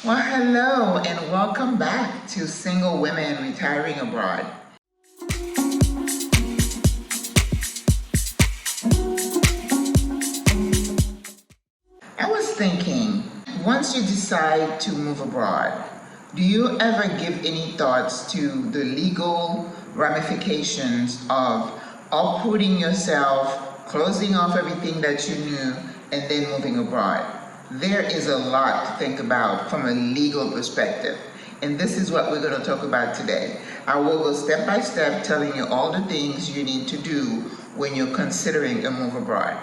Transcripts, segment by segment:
Well, hello and welcome back to Single Women Retiring Abroad. I was thinking, once you decide to move abroad, do you ever give any thoughts to the legal ramifications of uprooting yourself, closing off everything that you knew, and then moving abroad? There is a lot to think about from a legal perspective, and this is what we're going to talk about today. I will go step by step telling you all the things you need to do when you're considering a move abroad.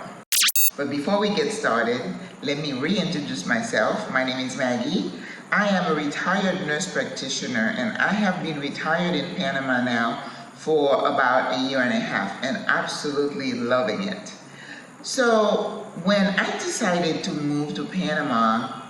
But before we get started, let me reintroduce myself. My name is Maggie. I am a retired nurse practitioner and I have been retired in Panama now for about a year and a half and absolutely loving it. So when I decided to move to Panama,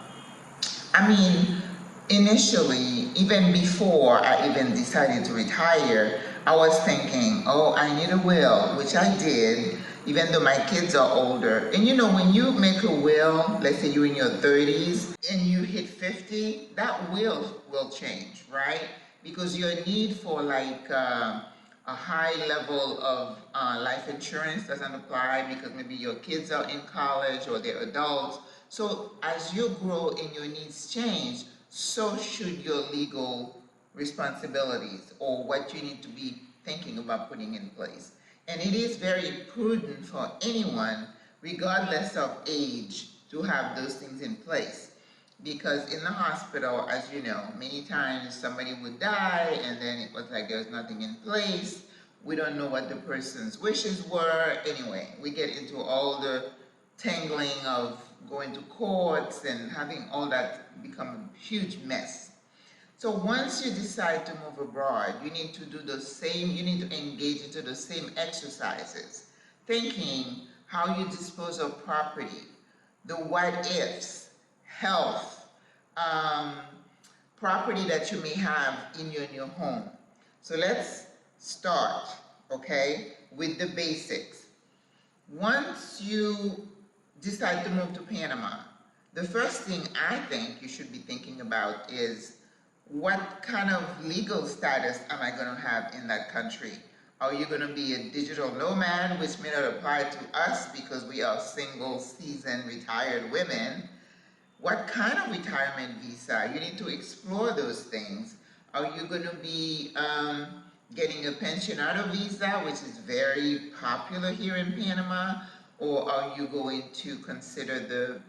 initially, even before I even decided to retire, I was thinking, oh, I need a will, which I did, even though my kids are older. And when you make a will, let's say you're in your 30s and you hit 50, that will change, right? Because your need for a high level of life insurance doesn't apply because maybe your kids are in college or they're adults. So as you grow and your needs change, so should your legal responsibilities or what you need to be thinking about putting in place. And it is very prudent for anyone, regardless of age, to have those things in place. Because in the hospital, as you know, many times somebody would die and then it was like there's nothing in place. We don't know what the person's wishes were. Anyway, we get into all the tangling of going to courts and having all that become a huge mess. So once you decide to move abroad, you need to do the same, you need to engage into the same exercises, thinking how you dispose of property, the what ifs, health, property that you may have in your new home. So let's start, okay, with the basics. Once you decide to move to Panama, the first thing I think you should be thinking about is what kind of legal status am I going to have in that country? Are you going to be a digital nomad, which may not apply to us because we are single, seasoned, retired women? What kind of retirement visa? You need to explore those things. Are you going to be getting a pensionado visa, which is very popular here in Panama? Or are you going to consider the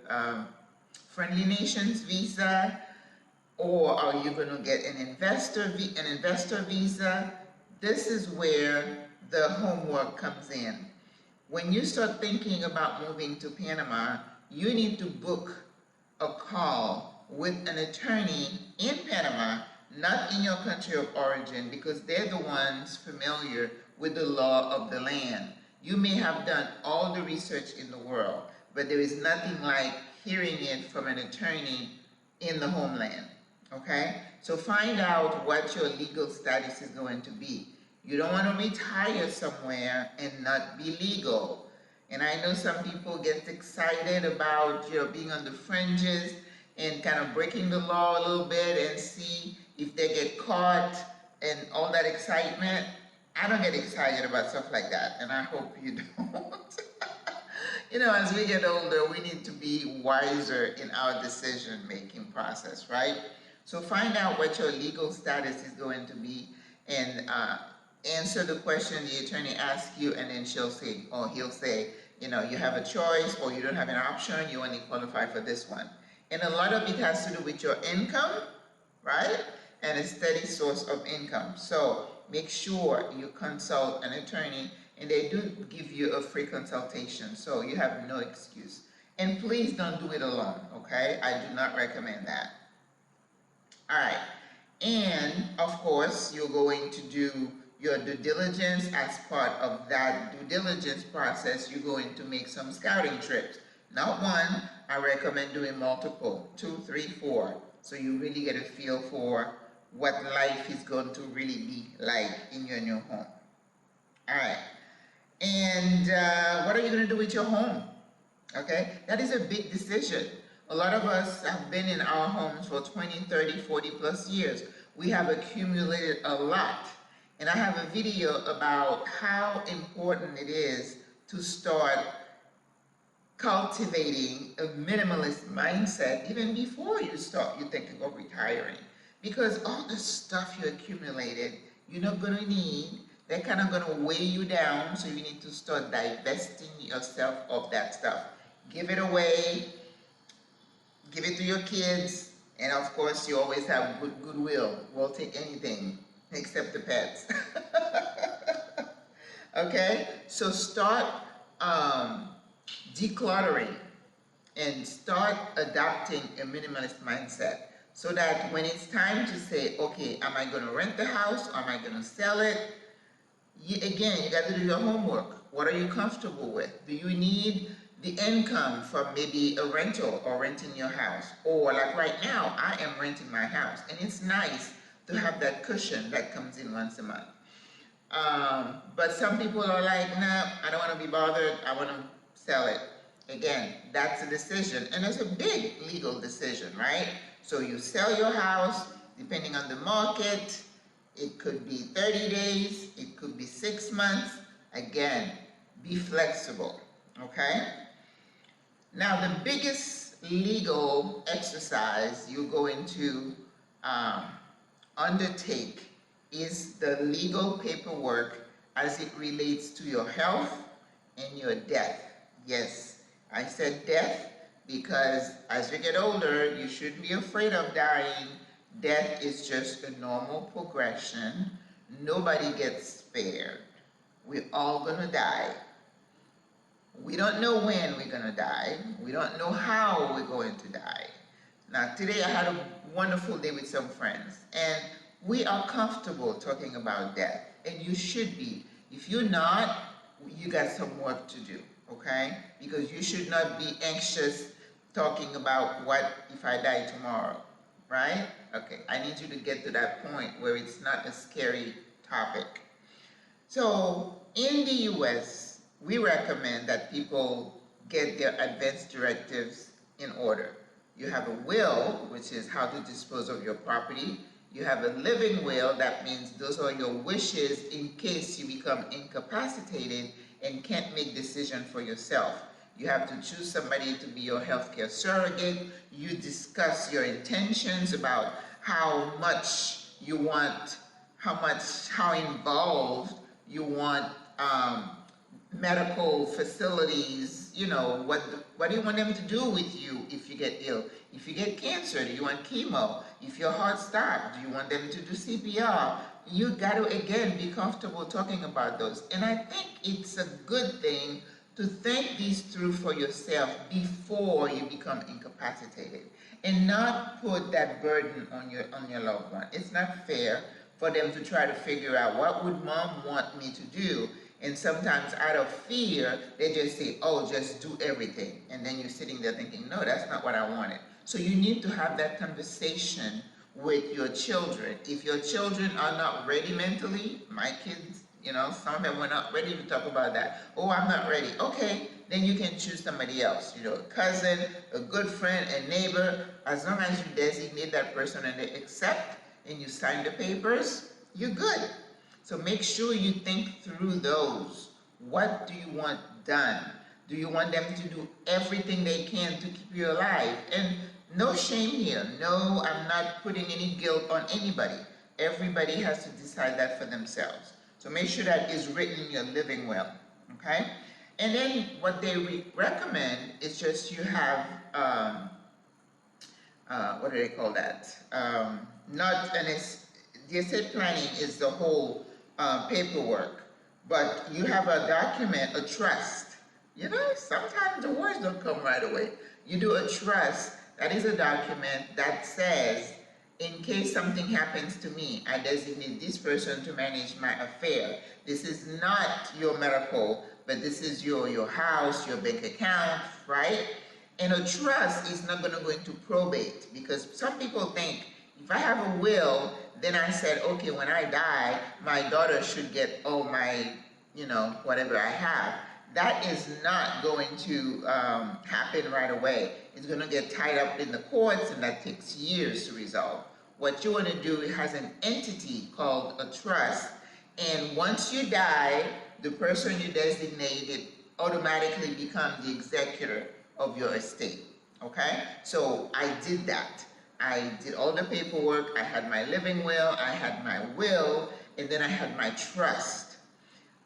Friendly Nations visa? Or are you going to get an investor visa? This is where the homework comes in. When you start thinking about moving to Panama, you need to book a call with an attorney in Panama, not in your country of origin, because they're the ones familiar with the law of the land. You may have done all the research in the world, but there is nothing like hearing it from an attorney in the homeland. Okay? So find out what your legal status is going to be. You don't want to retire somewhere and not be legal. And I know some people get excited about being on the fringes and kind of breaking the law a little bit and see if they get caught and all that excitement. I don't get excited about stuff like that, and I hope you don't. As we get older, we need to be wiser in our decision-making process, right? So find out what your legal status is going to be and answer the question the attorney asks you, and then she'll say, or he'll say, you have a choice or you don't have an option, you only qualify for this one. And a lot of it has to do with your income, right? And a steady source of income. So make sure you consult an attorney, and they do give you a free consultation, so you have no excuse. And please don't do it alone, okay? I do not recommend that. All right, and of course, you're going to do your due diligence. As part of that due diligence process, you're going to make some scouting trips. Not one, I recommend doing multiple, 2, 3, 4, so you really get a feel for what life is going to really be like in your new home. All right, and what are you going to do with your home? Okay, that is a big decision. A lot of us have been in our homes for 20, 30, 40 plus years. We have accumulated a lot. And I have a video about how important it is to start cultivating a minimalist mindset even before you thinking of retiring. Because all the stuff you accumulated, you're not going to need. They're kind of going to weigh you down, so you need to start divesting yourself of that stuff. Give it away, give it to your kids, and of course you always have goodwill. We'll take anything except the pets. Okay, so start decluttering and start adopting a minimalist mindset, so that when it's time to say, okay, am I going to rent the house or am I going to sell it? You got to do your homework. What are you comfortable with? Do you need the income from maybe a rental or renting your house? Or like right now, I am renting my house, and it's nice to have that cushion that comes in once a month. But some people are like, nah, I don't want to be bothered. I want to sell it. Again, that's a decision, and it's a big legal decision, right? So you sell your house, depending on the market, it could be 30 days, it could be 6 months. Again, be flexible, okay? Now, the biggest legal exercise you're going to undertake is the legal paperwork as it relates to your health and your death. Yes, I said death because as you get older, you shouldn't be afraid of dying. Death is just a normal progression. Nobody gets spared. We're all gonna die. We don't know when we're gonna die. We don't know how we're going to die. Now, today I had a wonderful day with some friends, and we are comfortable talking about death, and you should be. If you're not, you got some work to do, okay? Because you should not be anxious talking about what if I die tomorrow, right? Okay, I need you to get to that point where it's not a scary topic. So in the US, we recommend that people get their advance directives in order. You have a will, which is how to dispose of your property. You have a living will, that means those are your wishes in case you become incapacitated and can't make decisions for yourself. You have to choose somebody to be your healthcare surrogate. You discuss your intentions about how much you want, how involved you want medical facilities, you know, what do you want them to do with you if you get ill? If you get cancer, do you want chemo? If your heart stops, do you want them to do CPR? You got to, again, be comfortable talking about those. And I think it's a good thing to think these through for yourself before you become incapacitated, and not put that burden on your loved one. It's not fair for them to try to figure out, what would mom want me to do? And sometimes out of fear, they just say, oh, just do everything. And then you're sitting there thinking, no, that's not what I wanted. So you need to have that conversation with your children. If your children are not ready mentally, my kids, you know, some of them were not ready to talk about that. Oh, I'm not ready. Okay, then you can choose somebody else. You know, a cousin, a good friend, a neighbor. As long as you designate that person and they accept and you sign the papers, you're good. So make sure you think through those. What do you want done? Do you want them to do everything they can to keep you alive? And no shame here. No, I'm not putting any guilt on anybody. Everybody has to decide that for themselves. So make sure that is written in your living will, okay? And then what they recommend is just you have, what do they call that? The estate planning is the whole paperwork, but you have a document, a trust. You know, sometimes the words don't come right away. You do a trust. That is a document that says, in case something happens to me, I designate this person to manage my affair. This is not your medical, but this is your house, your bank account, right? And a trust is not going to go into probate, because some people think, if I have a will, then I said, okay, when I die, my daughter should get all my, you know, whatever I have. that is not going to happen right away. It's going to get tied up in the courts, and that takes years to resolve. What you want to do, it has an entity called a trust, and once you die, the person you designated automatically becomes the executor of your estate. Okay? So I did that. I did all the paperwork. I had my living will, I had my will, and then I had my trust.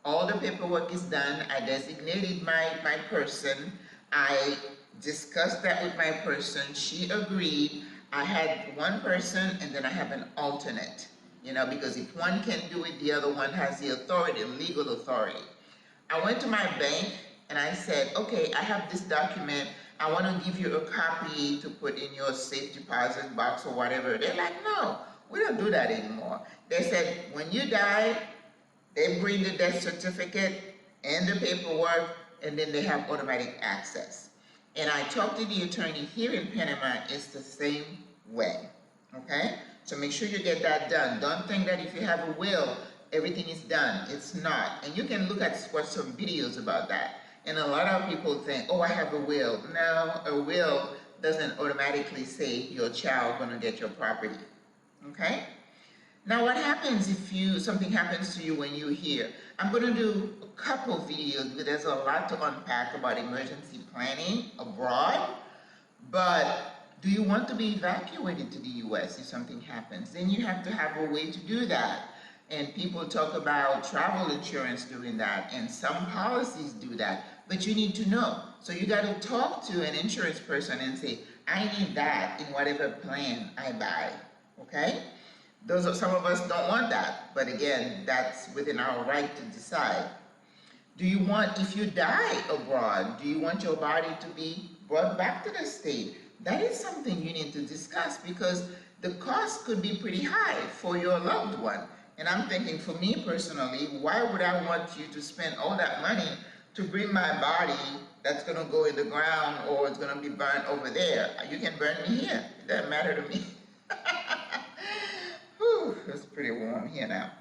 All the paperwork is done. I designated my person. I discussed that with my person. She agreed. I had one person, and then I have an alternate. You know, because if one can do it, the other one has the authority, legal authority. I went to my bank and I said, okay, I have this document. I want to give you a copy to put in your safe deposit box or whatever. They're like, no, we don't do that anymore. They said, when you die, they bring the death certificate and the paperwork, and then they have automatic access. And I talked to the attorney here in Panama, it's the same way, okay? So make sure you get that done. Don't think that if you have a will, everything is done. It's not. And you can watch some videos about that. And a lot of people think, oh, I have a will. No, a will doesn't automatically say your child gonna get your property, okay? Now what happens if something happens to you when you're here? I'm gonna do a couple videos because there's a lot to unpack about emergency planning abroad, but do you want to be evacuated to the US if something happens? Then you have to have a way to do that. And people talk about travel insurance doing that, and some policies do that, but you need to know. So you got to talk to an insurance person and say, I need that in whatever plan I buy, okay? Some of us don't want that, but again, that's within our right to decide. Do you want, if you die abroad, do you want your body to be brought back to the state? That is something you need to discuss because the cost could be pretty high for your loved one. And I'm thinking, for me personally, why would I want you to spend all that money to bring my body that's going to go in the ground or it's going to be burned over there? You can burn me here. It doesn't matter to me. Whew, it's pretty warm here now.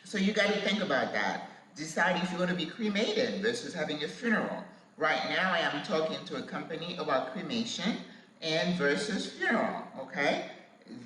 So you got to think about that. Decide if you're going to be cremated versus having a funeral. Right now I am talking to a company about cremation and versus funeral, okay?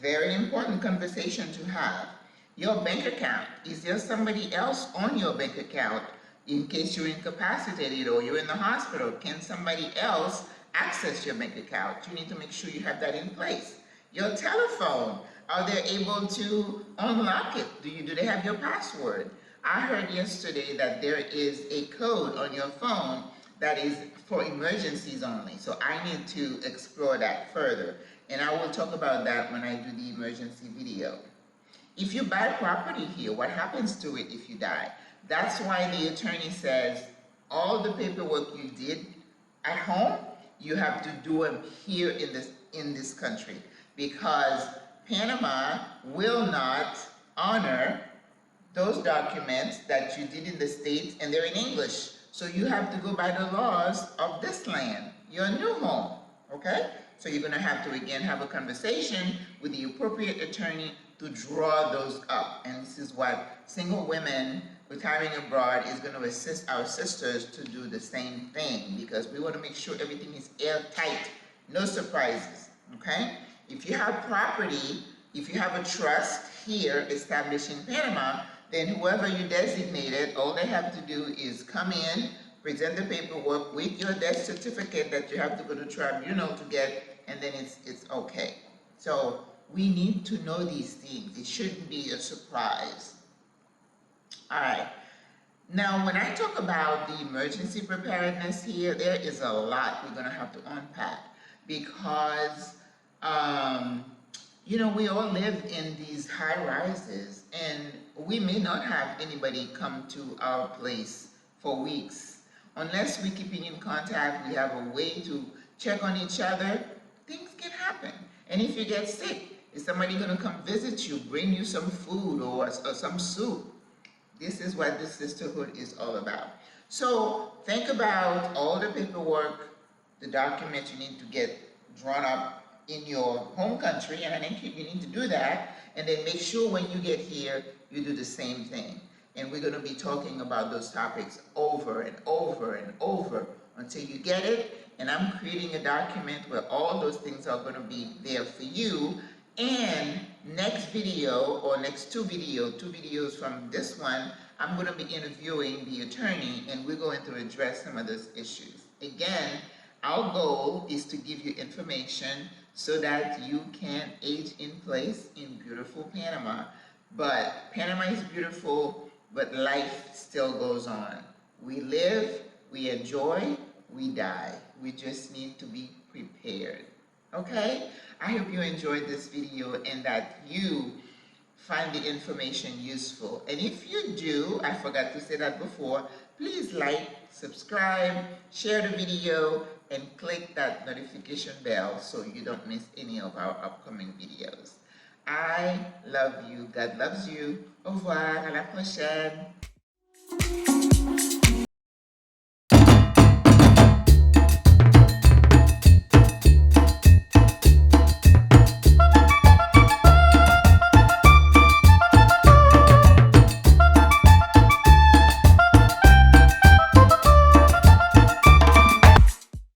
Very important conversation to have. Your bank account, is there somebody else on your bank account in case you're incapacitated or you're in the hospital? Can somebody else access your bank account? You need to make sure you have that in place. Your telephone, are they able to unlock it? Do they have your password? I heard yesterday that there is a code on your phone that is for emergencies only. So I need to explore that further. And I will talk about that when I do the emergency video. If you buy property here, what happens to it if you die? That's why the attorney says all the paperwork you did at home, you have to do them here in this country, because Panama will not honor those documents that you did in the States, and they're in English. So you have to go by the laws of this land, your new home, okay? So you're gonna have to, again, have a conversation with the appropriate attorney to draw those up. And this is what single women retiring abroad is gonna assist our sisters to do the same thing, because we wanna make sure everything is airtight, no surprises, okay? If you have property, if you have a trust here established in Panama, then whoever you designated, all they have to do is come in, present the paperwork with your death certificate that you have to go to tribunal to get, and then it's okay. So we need to know these things. It shouldn't be a surprise. All right. Now, when I talk about the emergency preparedness here, there is a lot we're going to have to unpack because, you know, we all live in these high rises, and we may not have anybody come to our place for weeks. Unless we're keeping in contact, we have a way to check on each other, things can happen. And if you get sick, is somebody going to come visit you, bring you some food or some soup? This is what the sisterhood is all about. So think about all the paperwork, the documents you need to get drawn up in your home country, and I think you need to do that, and then make sure when you get here, you do the same thing. and we're going to be talking about those topics over and over and over until you get it. And I'm creating a document where all those things are going to be there for you. And next video, or next two videos from this one, I'm going to be interviewing the attorney, and we're going to address some of those issues. Again, our goal is to give you information so that you can age in place in beautiful Panama. But Panama is beautiful, but life still goes on. We live, we enjoy, we die. We just need to be prepared. Okay? I hope you enjoyed this video and that you find the information useful. And if you do, I forgot to say that before, please like, subscribe, share the video, and click that notification bell so you don't miss any of our upcoming videos. I love you. God loves you. Au revoir. À la prochaine.